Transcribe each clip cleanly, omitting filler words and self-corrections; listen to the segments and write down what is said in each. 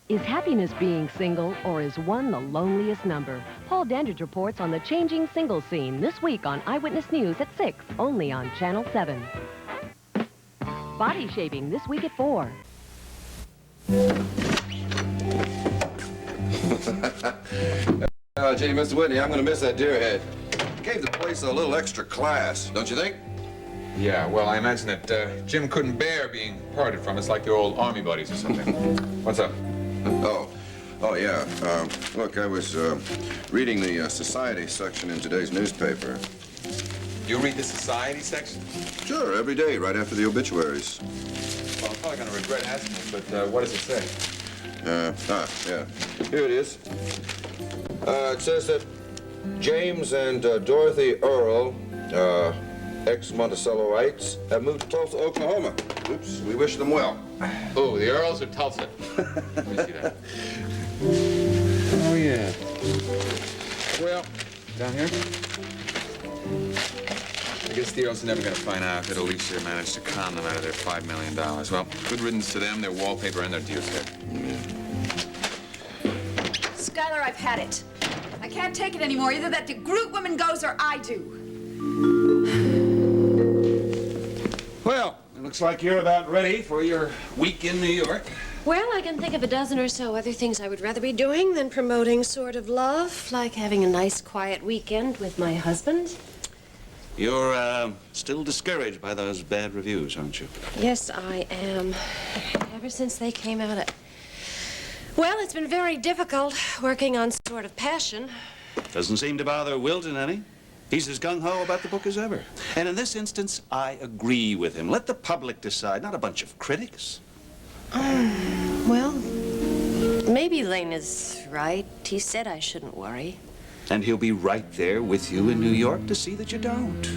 Is happiness being single, or is one the loneliest number? Paul Dandridge reports on the changing single scene this week on Eyewitness News at 6, only on Channel 7. Body shaving this week at 4. Gee, Mr. Whitney, I'm going to miss that deer head. Gave the place a little extra class, don't you think? Yeah, well, I imagine that Jim couldn't bear being parted from us like the old army buddies or something. What's up? Oh, yeah. Look, I was reading the society section in today's newspaper. You read the society section? Sure, every day, right after the obituaries. Well, I'm probably going to regret asking this, but what does it say? Yeah. Here it is. It says that James and Dorothy Earl, ex-Monticelloites, have moved to Tulsa, Oklahoma. Oops, we wish them well. Oh, the Earls of Tulsa. Let me see that. Oh, yeah. Well, down here? I guess the Earls are never going to find out that Alicia managed to con them out of their $5 million. Well, good riddance to them, their wallpaper, and their deer's head. Yeah. Skylar, I've had it. I can't take it anymore. Either that DeGroot woman goes or I do. Well, it looks like you're about ready for your week in New York. Well, I can think of a dozen or so other things I would rather be doing than promoting sort of love, like having a nice, quiet weekend with my husband. You're still discouraged by those bad reviews, aren't you? Yes, I am. Ever since they came out, well, it's been very difficult working on sort of passion. Doesn't seem to bother Wilton any. He's as gung-ho about the book as ever. And in this instance, I agree with him. Let the public decide, not a bunch of critics. Well, maybe Lane is right. He said I shouldn't worry. And he'll be right there with you in New York to see that you don't.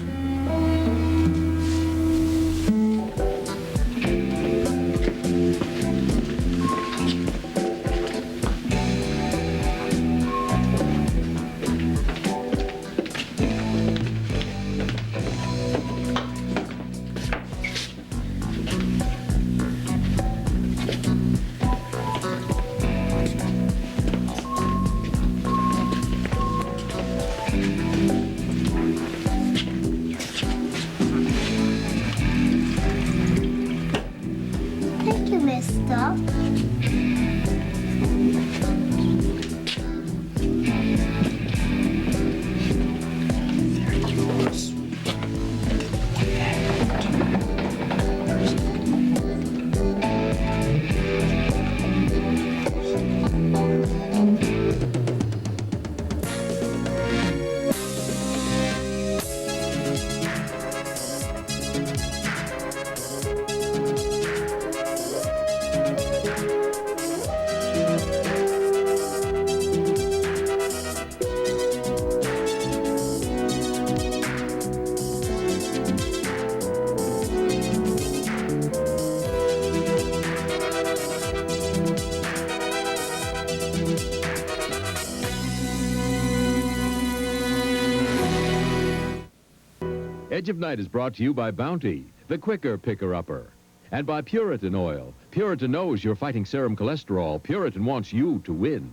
Edge of Night is brought to you by Bounty, the quicker picker-upper. And by Puritan Oil. Puritan knows you're fighting serum cholesterol. Puritan wants you to win.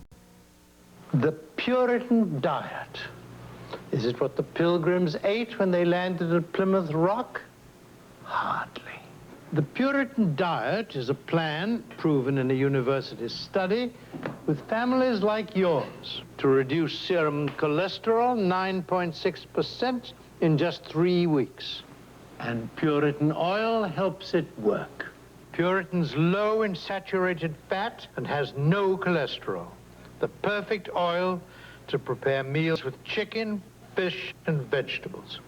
The Puritan diet. Is it what the Pilgrims ate when they landed at Plymouth Rock? Hardly. The Puritan diet is a plan proven in a university study with families like yours to reduce serum cholesterol 9.6% in just 3 weeks. And Puritan oil helps it work. Puritan's low in saturated fat and has no cholesterol. The perfect oil to prepare meals with chicken, fish, and vegetables.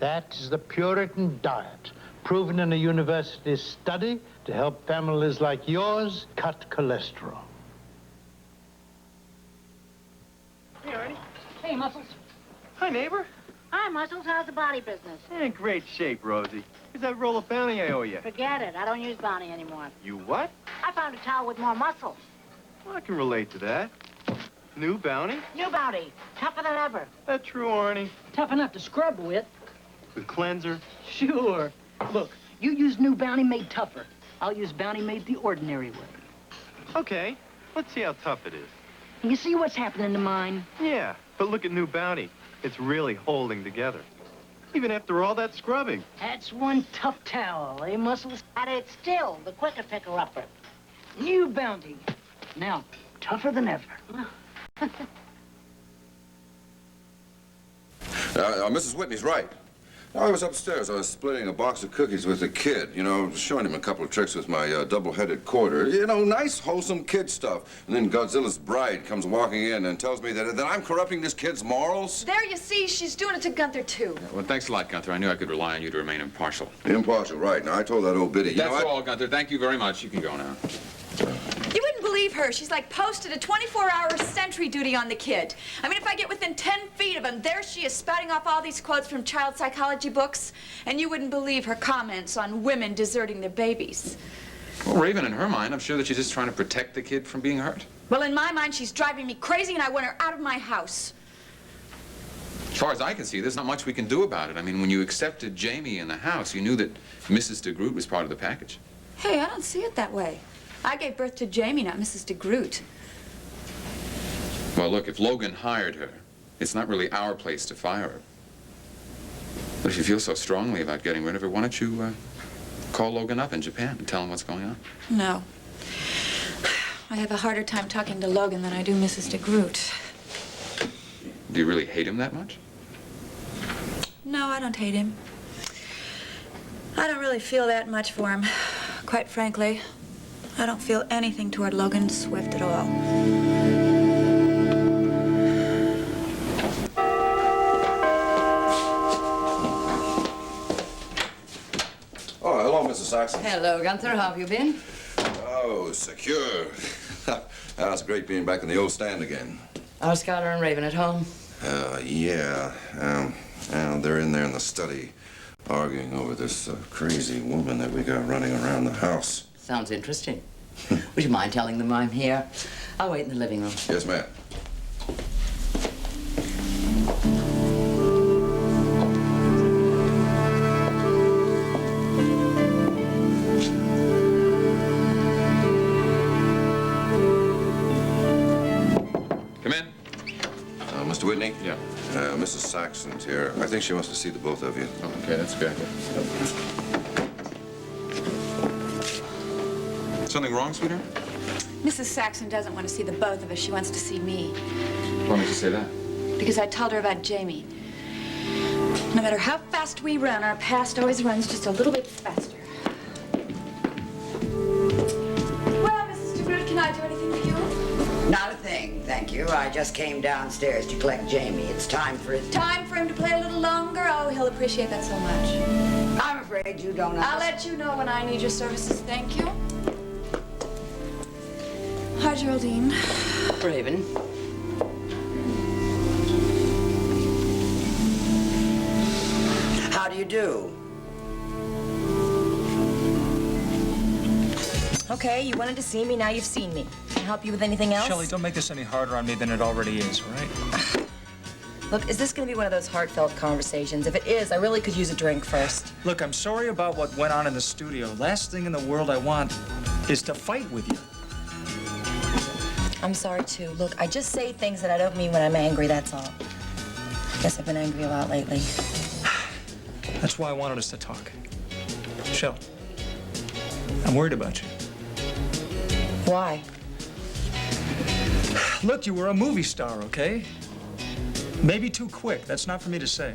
That is the Puritan diet, proven in a university study to help families like yours cut cholesterol. Hey, Artie. Hey, Muscles. Hi, neighbor. Hi, Muscles. How's the body business? In great shape, Rosie. Here's that roll of bounty I owe you. Forget it. I don't use Bounty anymore. You what? I found a towel with more muscle. Well, I can relate to that. New bounty? New Bounty. Tougher than ever. That true, Arnie? Tough enough to scrub with. With cleanser? Sure. Look, you use New Bounty made tougher. I'll use Bounty made the ordinary way. Okay. Let's see how tough it is. You see what's happening to mine? Yeah, but look at New Bounty. It's really holding together. Even after all that scrubbing. That's one tough towel, eh, Muscles? At it still, the quicker picker-upper. New Bounty. Now, tougher than ever. Mrs. Whitney's right. I was upstairs. I was splitting a box of cookies with a kid, you know, showing him a couple of tricks with my double-headed quarter. You know, nice, wholesome kid stuff. And then Godzilla's bride comes walking in and tells me that I'm corrupting this kid's morals. There, you see, she's doing it to Gunther, too. Yeah, well, thanks a lot, Gunther. I knew I could rely on you to remain impartial. Impartial, right. Now, I told that old biddy. That's all, Gunther. Thank you very much. You can go now. You wouldn't believe her. She's like posted a 24-hour sentry duty on the kid. I mean, if I get within 10 feet of him, there she is spouting off all these quotes from child psychology books. And you wouldn't believe her comments on women deserting their babies. Well, Raven, in her mind, I'm sure that she's just trying to protect the kid from being hurt. Well, in my mind, she's driving me crazy, and I want her out of my house. As far as I can see, there's not much we can do about it. I mean, when you accepted Jamie in the house, you knew that Mrs. DeGroot was part of the package. Hey, I don't see it that way. I gave birth to Jamie, not Mrs. DeGroot. Well, look, if Logan hired her, it's not really our place to fire her. But if you feel so strongly about getting rid of her, why don't you call Logan up in Japan and tell him what's going on? No. I have a harder time talking to Logan than I do Mrs. DeGroot. Do you really hate him that much? No, I don't hate him. I don't really feel that much for him. Quite frankly, I don't feel anything toward Logan Swift at all. Oh, hello, Mrs. Saxon. Hello, Gunther. How have you been? Oh, secure. It's great being back in the old stand again. Are Skylar and Raven at home? Yeah. They're in there in the study, arguing over this crazy woman that we got running around the house. Sounds interesting. Would you mind telling them I'm here? I'll wait in the living room. Yes, ma'am. Come in. Mr. Whitney? Yeah. Mrs. Saxon's here. I think she wants to see the both of you. Oh, okay, that's good. Something wrong, sweetheart? Mrs. Saxon doesn't want to see the both of us. She wants to see me. Why would you say that? Because I told her about Jamie. No matter how fast we run, our past always runs just a little bit faster. Well, Mrs. DeGroot, can I do anything for you? Not a thing, thank you. I just came downstairs to collect Jamie. It's time for it. Time for him to play a little longer? Oh, he'll appreciate that so much. I'm afraid you don't I'll understand. let you know when I need your services. Thank you. Hi, Geraldine. Raven. How do you do? Okay, you wanted to see me, now you've seen me. Can I help you with anything else? Shelley, don't make this any harder on me than it already is, all right? Look, is this going to be one of those heartfelt conversations? If it is, I really could use a drink first. Look, I'm sorry about what went on in the studio. Last thing in the world I want is to fight with you. I'm sorry, too. Look, I just say things that I don't mean when I'm angry, that's all. Guess I've been angry a lot lately. That's why I wanted us to talk. Shell, I'm worried about you. Why? Look, you were a movie star, okay? Maybe too quick. That's not for me to say.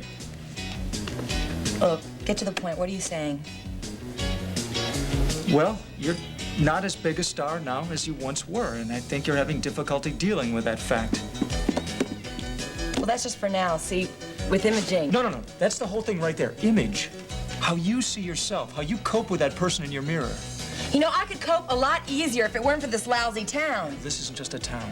Look, get to the point. What are you saying? Well, you're not as big a star now as you once were, and I think you're having difficulty dealing with that fact. Well, that's just for now. See, with imaging... No. That's the whole thing right there. Image. How you see yourself, how you cope with that person in your mirror. You know, I could cope a lot easier if it weren't for this lousy town. This isn't just a town.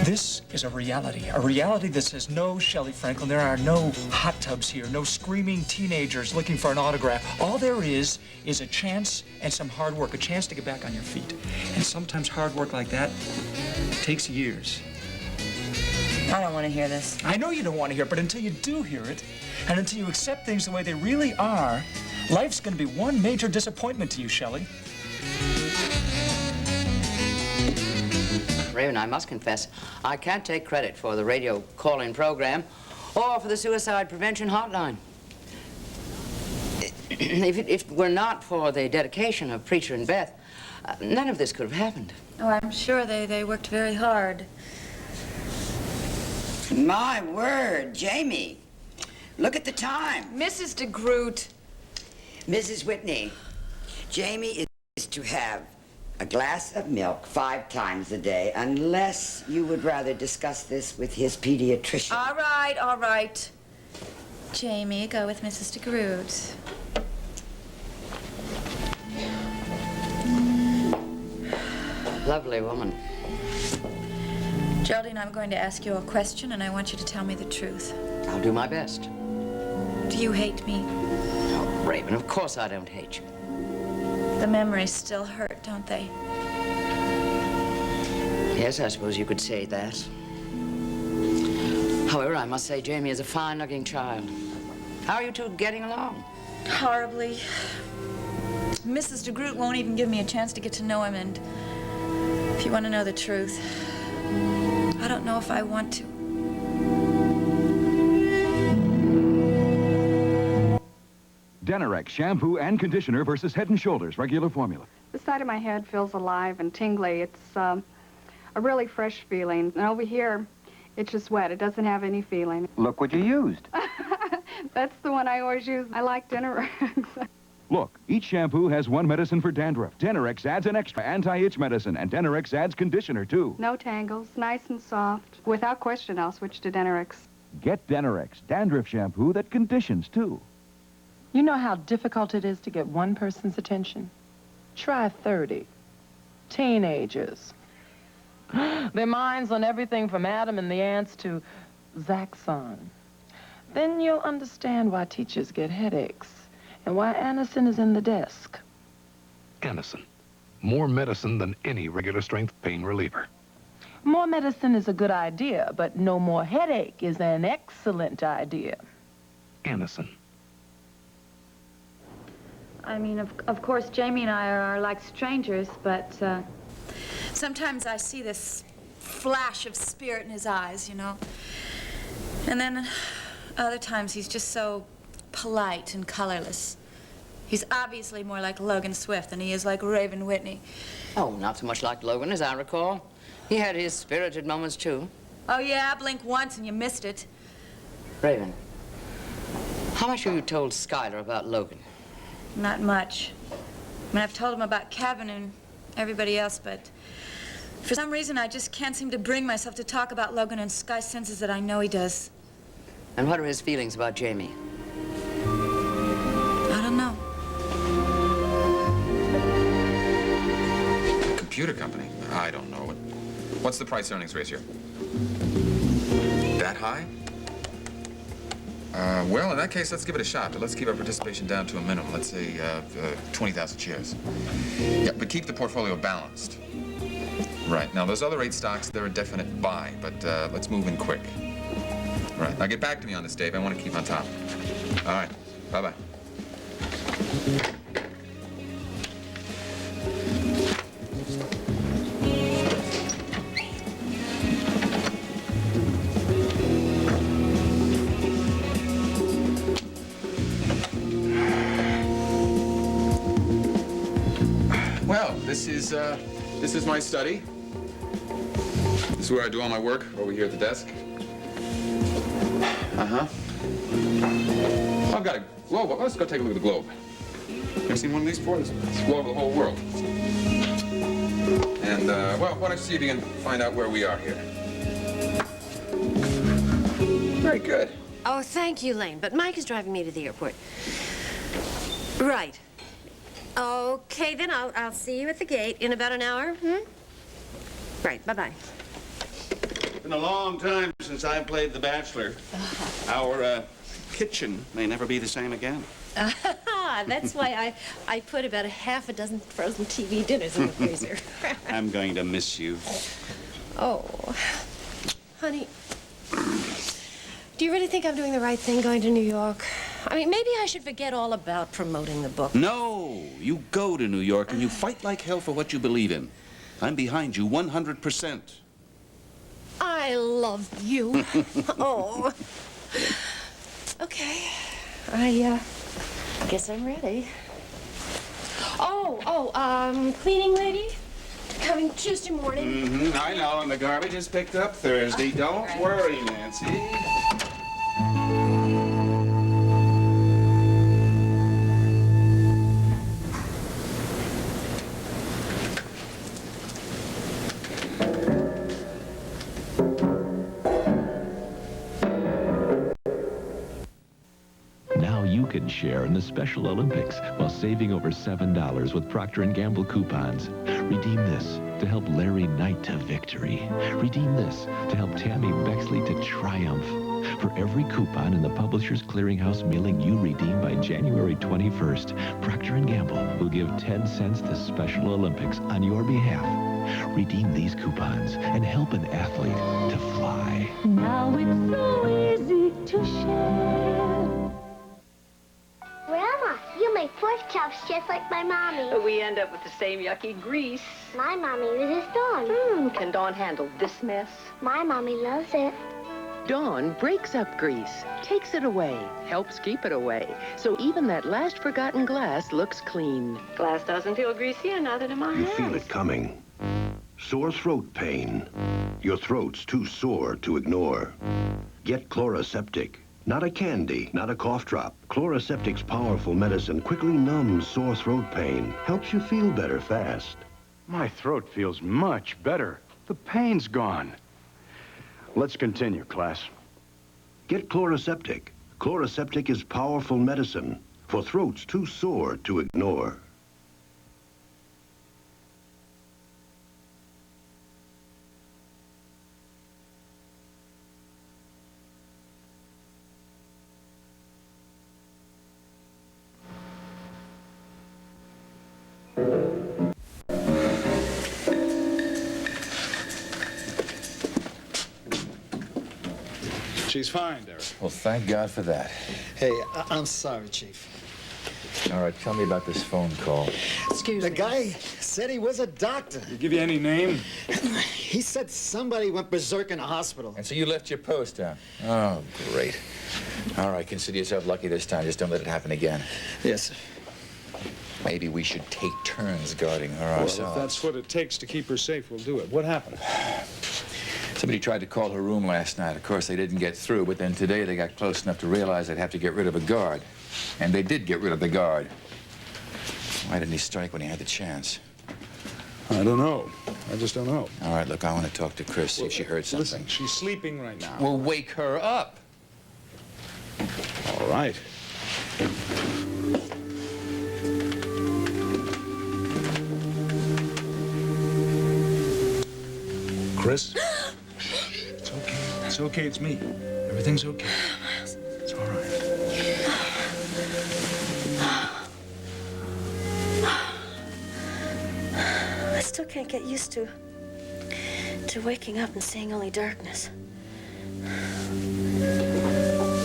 This is a reality that says, no, Shelley Franklin, there are no hot tubs here, no screaming teenagers looking for an autograph. All there is a chance and some hard work, a chance to get back on your feet. And sometimes hard work like that takes years. I don't want to hear this. I know you don't want to hear it, but until you do hear it, and until you accept things the way they really are, life's going to be one major disappointment to you, Shelley. Raven, I must confess, I can't take credit for the radio call-in program or for the suicide prevention hotline. If it were not for the dedication of Preacher and Beth, none of this could have happened. Oh, I'm sure they worked very hard. My word, Jamie. Look at the time. Mrs. DeGroot. Mrs. Whitney, Jamie is to have a glass of milk 5 times a day, unless you would rather discuss this with his pediatrician. All right. Jamie, go with Mrs. DeGroot. Lovely woman. Geraldine, I'm going to ask you a question, and I want you to tell me the truth. I'll do my best. Do you hate me? Oh, Raven, of course I don't hate you. The memories still hurt, don't they? Yes, I suppose you could say that. However, I must say Jamie is a fine-looking child. How are you two getting along? Horribly. Mrs. DeGroot won't even give me a chance to get to know him, and if you want to know the truth, I don't know if I want to. Denorex shampoo and conditioner versus Head & Shoulders regular formula. The side of my head feels alive and tingly. It's a really fresh feeling. And over here, it's just wet. It doesn't have any feeling. Look what you used. That's the one I always use. I like Denorex. Look, each shampoo has one medicine for dandruff. Denorex adds an extra anti-itch medicine, and Denorex adds conditioner, too. No tangles, nice and soft. Without question, I'll switch to Denorex. Get Denorex, dandruff shampoo that conditions, too. You know how difficult it is to get one person's attention? Try 30. Teenagers. Their minds on everything from Adam and the Ants to Zaxxon. Then you'll understand why teachers get headaches and why Anacin is in the desk. Anacin. More medicine than any regular strength pain reliever. More medicine is a good idea, but no more headache is an excellent idea. Anacin. I mean, of course, Jamie and I are like strangers, but sometimes I see this flash of spirit in his eyes, you know. And then other times he's just so polite and colorless. He's obviously more like Logan Swift than he is like Raven Whitney. Oh, not so much like Logan, as I recall. He had his spirited moments, too. Oh, yeah, blink once and you missed it. Raven, how much have you told Skylar about Logan? Not much. I mean, I've told him about Kevin and everybody else, but for some reason, I just can't seem to bring myself to talk about Logan, and Sky senses that I know he does. And what are his feelings about Jamie? I don't know. Computer company? I don't know. What's the price-earnings ratio? That high? Well, in that case, let's give it a shot, but let's keep our participation down to a minimum. Let's say 20,000 shares. Yeah, but keep the portfolio balanced. Right. Now, those other 8 stocks, they're a definite buy, but let's move in quick. Right. Now, get back to me on this, Dave. I want to keep on top. All right. Bye-bye. Well, this is my study. This is where I do all my work, over here at the desk. I've got a globe. Let's go take a look at the globe. Ever seen one of these before? This globe of the whole world. And, well, why don't you see if you can find out where we are here. Very good. Oh, thank you, Lane, but Mike is driving me to the airport. Right. Okay, then I'll see you at the gate in about an hour, Right, bye-bye. Been a long time since I played The Bachelor. Our kitchen may never be the same again. That's why I put about a half a dozen frozen TV dinners in the freezer. I'm going to miss you. Oh, honey, do you really think I'm doing the right thing going to New York? I mean, maybe I should forget all about promoting the book. No, you go to New York and you fight like hell for what you believe in. I'm behind you 100%. I love you. Oh. Okay. I guess I'm ready. Cleaning lady? Coming Tuesday morning. I know, and the garbage is picked up Thursday. Don't worry, Nancy. Now you can share in the Special Olympics while saving over $7 with Procter & Gamble coupons. Redeem this to help Larry Knight to victory. Redeem this to help Tammy Bexley to triumph. For every coupon in the Publishers Clearinghouse mailing you redeem by January 21st, Procter & Gamble will give 10 cents to Special Olympics on your behalf. Redeem these coupons and help an athlete to fly. Now it's so easy to share. Grandma, you make pork chops just like my mommy. We end up with the same yucky grease. My mommy uses Dawn. Can Dawn handle this mess? My mommy loves it. Dawn breaks up grease, takes it away, helps keep it away, so even that last forgotten glass looks clean. Glass doesn't feel greasier now that in my You hands. feel it coming. Sore throat pain. Your throat's too sore to ignore. Get Chloraseptic. Not a candy, not a cough drop. Chloraseptic's powerful medicine quickly numbs sore throat pain. Helps you feel better fast. My throat feels much better. The pain's gone. Let's continue, class. Get Chloraseptic. Chloraseptic is powerful medicine for throats too sore to ignore. She's fine, Derek. Well, thank God for that. Hey, I'm sorry, Chief. All right, tell me about this phone call. Excuse me. The guy said he was a doctor. Did he give you any name? He said somebody went berserk in a hospital. And so you left your post, huh? Oh, great. All right, consider yourself lucky this time. Just don't let it happen again. Yes, sir. Maybe we should take turns guarding her ourselves. Well, if that's what it takes to keep her safe, we'll do it. What happened? Somebody tried to call her room last night. Of course, they didn't get through, but then today they got close enough to realize they'd have to get rid of a guard. And they did get rid of the guard. Why didn't he strike when he had the chance? I don't know. I just don't know. All right, look, I want to talk to Chris, see if she heard something. Listen, she's sleeping right now. Well, wake her up. All right. Chris? It's okay. It's okay. It's me. Everything's okay. It's all right. I still can't get used to waking up and seeing only darkness.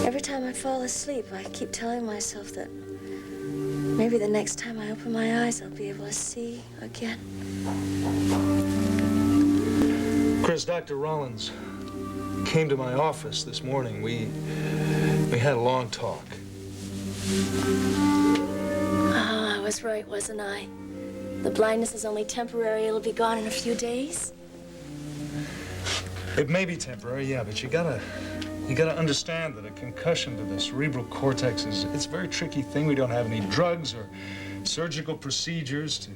Every time I fall asleep, I keep telling myself that maybe the next time I open my eyes, I'll be able to see again. Chris, Dr. Rollins came to my office this morning. We had a long talk. Oh, I was right, wasn't I? The blindness is only temporary. It'll be gone in a few days. It may be temporary, yeah, but you gotta understand that a concussion to the cerebral cortex it's a very tricky thing. We don't have any drugs or surgical procedures to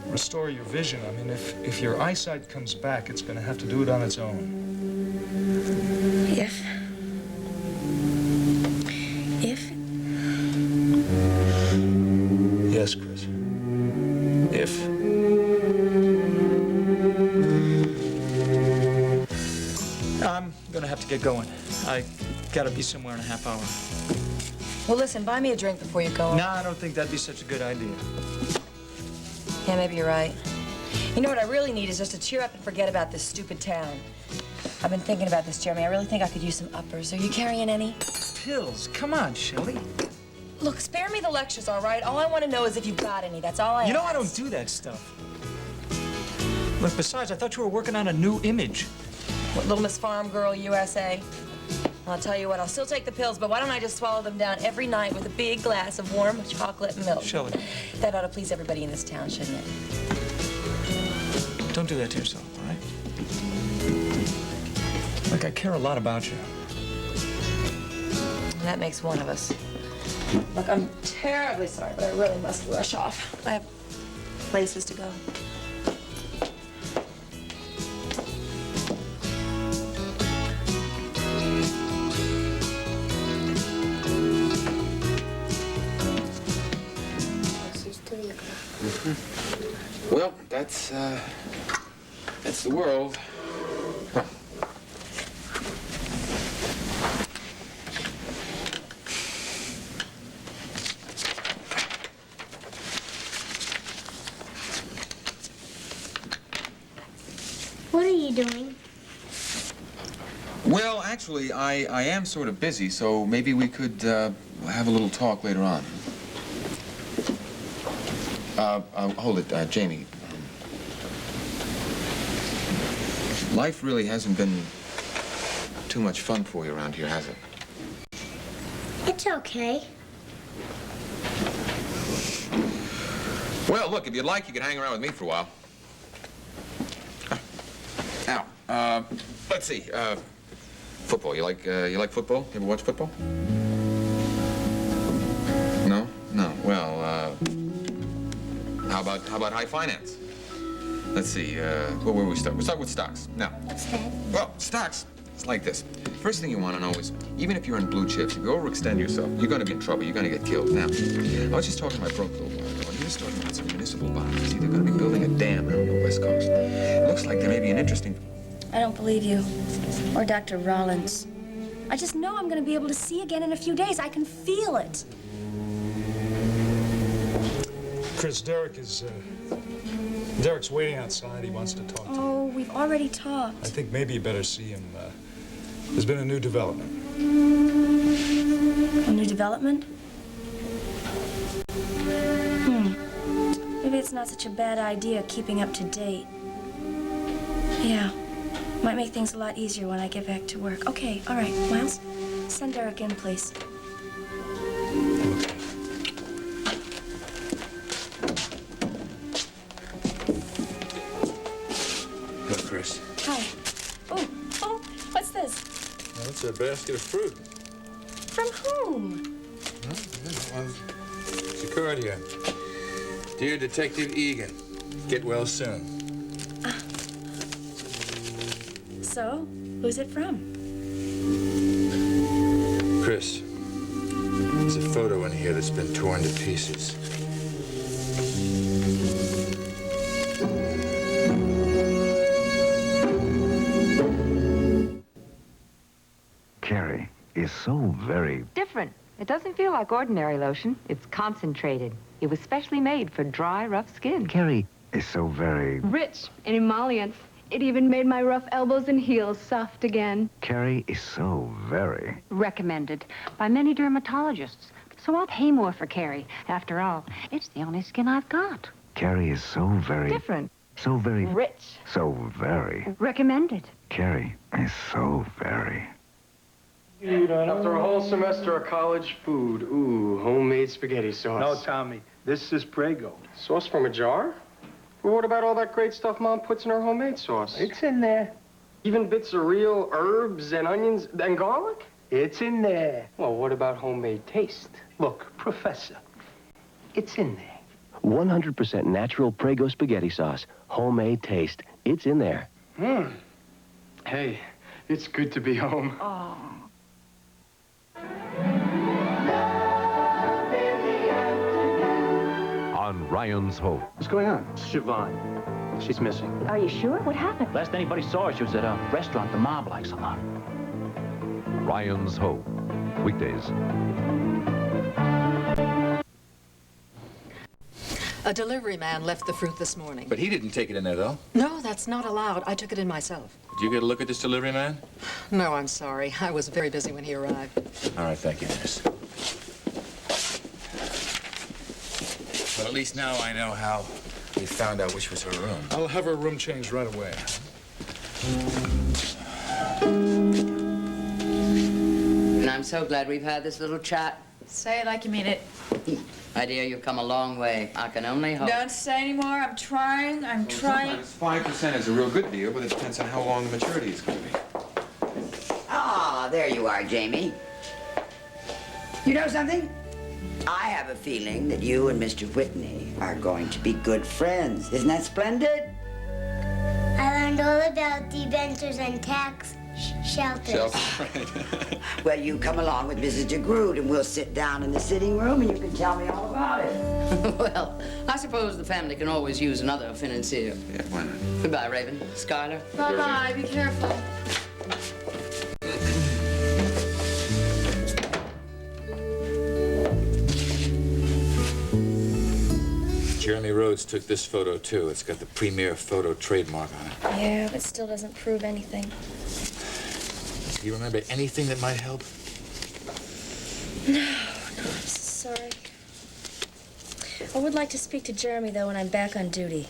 restore your vision. I mean, if your eyesight comes back, it's gonna have to do it on its own. If? Yes, Chris. If. I'm gonna have to get going. I gotta be somewhere in a half hour. Well, listen, buy me a drink before you go. No, I don't think that'd be such a good idea. Yeah, maybe you're right. You know what I really need is just to cheer up and forget about this stupid town. I've been thinking about this, Jeremy. I really think I could use some uppers. Are you carrying any? Pills? Come on, Shelley. Look, spare me the lectures, all right? All I want to know is if you've got any. That's all I You know ask. I don't do that stuff. Look, besides, I thought you were working on a new image. What, Little Miss Farm Girl USA? I'll tell you what, I'll still take the pills, but why don't I just swallow them down every night with a big glass of warm chocolate milk? Shelley. That ought to please everybody in this town, shouldn't it? Don't do that to yourself, all right? Look, I care a lot about you. And that makes one of us. Look, I'm terribly sorry, but I really must rush off. I have places to go. Well, that's the world. Huh. What are you doing? Well, actually, I am sort of busy, so maybe we could have a little talk later on. Hold it, Jamie. Life really hasn't been too much fun for you around here, has it? It's okay. Well, look, if you'd like, you could hang around with me for a while. Now, let's see. Football. You like football? You ever watch football? No? No. Well, how about high finance? Let's see. Where will we start? We'll start with stocks. Now. What's that? Well, stocks. It's like this. First thing you want to know is, even if you're in blue chips, if you overextend yourself, you're going to be in trouble. You're going to get killed. Now, I was just talking to my broker a little while ago, and he was talking about some municipal bonds. See, they're going to be building a dam out on the West Coast. It looks like there may be an interesting... I don't believe you. Or Dr. Rollins. I just know I'm going to be able to see again in a few days. I can feel it. Chris, Derek's waiting outside. He wants to talk to you. Oh, we've already talked. I think maybe you better see him. There's been a new development. A new development? Maybe it's not such a bad idea keeping up to date. Yeah. Might make things a lot easier when I get back to work. Okay, all right. Miles, send Derek in, please. Hello, Chris. Hi. Oh, what's this? Well, it's a basket of fruit. From whom? It's a card here. Dear Detective Egan, get well soon. So, who's it from? Chris, there's a photo in here that's been torn to pieces. Carrie is so very... different. It doesn't feel like ordinary lotion. It's concentrated. It was specially made for dry, rough skin. Carrie is so very... rich in emollients. It even made my rough elbows and heels soft again. Carrie is so very... Recommended by many dermatologists. So I'll pay more for Carrie. After all, it's the only skin I've got. Carrie is so very... different. So very... rich. So very... Recommended. Carrie is so very... After a whole semester of college food, ooh, homemade spaghetti sauce. No, Tommy, this is Prego. Sauce from a jar? Well, what about all that great stuff Mom puts in her homemade sauce? It's in there. Even bits of real herbs and onions and garlic? It's in there. Well, what about homemade taste? Look, Professor, it's in there. 100% natural Prego spaghetti sauce. Homemade taste. It's in there. Hey, it's good to be home. Oh. On Ryan's Hope. What's going on? Siobhan. She's missing. Are you sure? What happened? Last anybody saw her, she was at a restaurant the mob likes a lot. Ryan's Hope. Weekdays. A delivery man left the fruit this morning. But he didn't take it in there, though. No, that's not allowed. I took it in myself. Did you get a look at this delivery man? No, I'm sorry. I was very busy when he arrived. All right, thank you, nurse. Well, at least now I know how we found out which was her room. I'll have her room changed right away. I'm so glad we've had this little chat. Say it like you mean it. My dear, you've come a long way. I can only hope. Don't say anymore. I'm trying. I'm trying. Sometimes 5% is a real good deal, but it depends on how long the maturity is going to be. Ah, there you are, Jamie. You know something? I have a feeling that you and Mr. Whitney are going to be good friends. Isn't that splendid? I learned all about debentures and tax shelters. Well, you come along with Mrs. DeGroot and we'll sit down in the sitting room and you can tell me all about it. Well, I suppose the family can always use another financier. Yeah, why not? Goodbye, Raven. Skylar. Bye-bye. Be careful. Jeremy Rhodes took this photo, too. It's got the premier photo trademark on it. Yeah, but still doesn't prove anything. Do you remember anything that might help? No, I'm so sorry. I would like to speak to Jeremy, though, when I'm back on duty.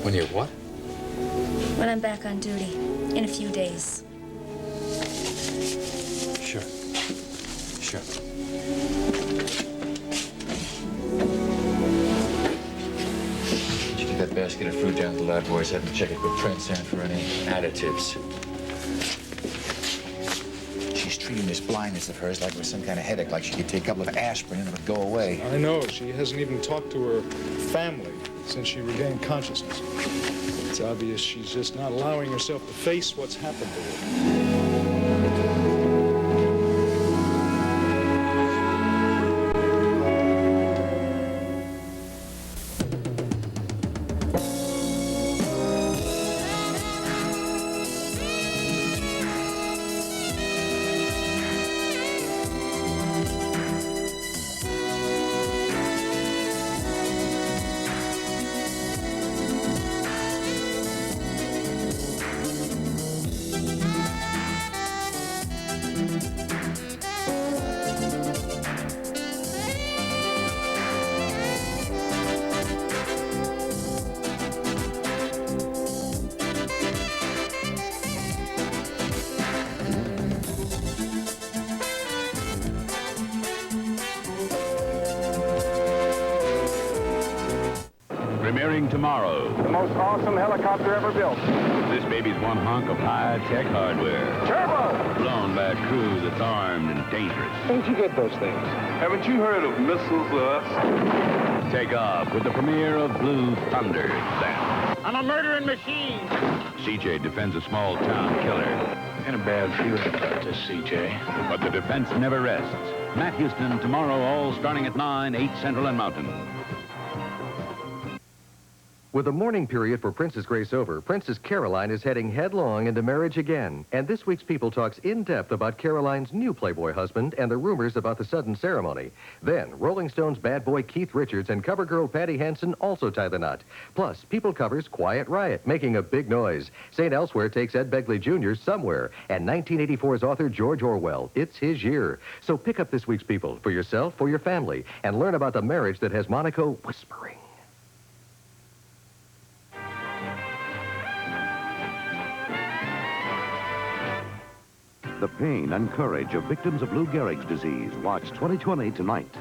When you're what? When I'm back on duty. In a few days. Sure. Sure. Take that basket of fruit down to the lab boys. Have them check it with Prince and for any additives. She's treating this blindness of hers like it was some kind of headache, like she could take a couple of aspirin and it would go away. I know. She hasn't even talked to her family since she regained consciousness. It's obvious she's just not allowing herself to face what's happened to her. Premiering tomorrow. The most awesome helicopter ever built. This baby's one hunk of high-tech hardware. Turbo! Blown by a crew that's armed and dangerous. Where'd you get those things? Haven't you heard of missiles Take off with the premiere of Blue Thunder. Then, I'm a murdering machine. CJ defends a small-town killer. I got a bad feeling about this, CJ. But the defense never rests. Matt Houston, tomorrow, all starting at 9, 8 Central and Mountain. With the mourning period for Princess Grace over, Princess Caroline is heading headlong into marriage again. And this week's People talks in depth about Caroline's new Playboy husband and the rumors about the sudden ceremony. Then, Rolling Stone's bad boy Keith Richards and cover girl Patty Hansen also tie the knot. Plus, People covers Quiet Riot, making a big noise. St. Elsewhere takes Ed Begley Jr. somewhere. And 1984's author George Orwell. It's his year. So pick up this week's People for yourself, for your family, and learn about the marriage that has Monaco whispering. The pain and courage of victims of Lou Gehrig's disease. Watch 20/20 tonight.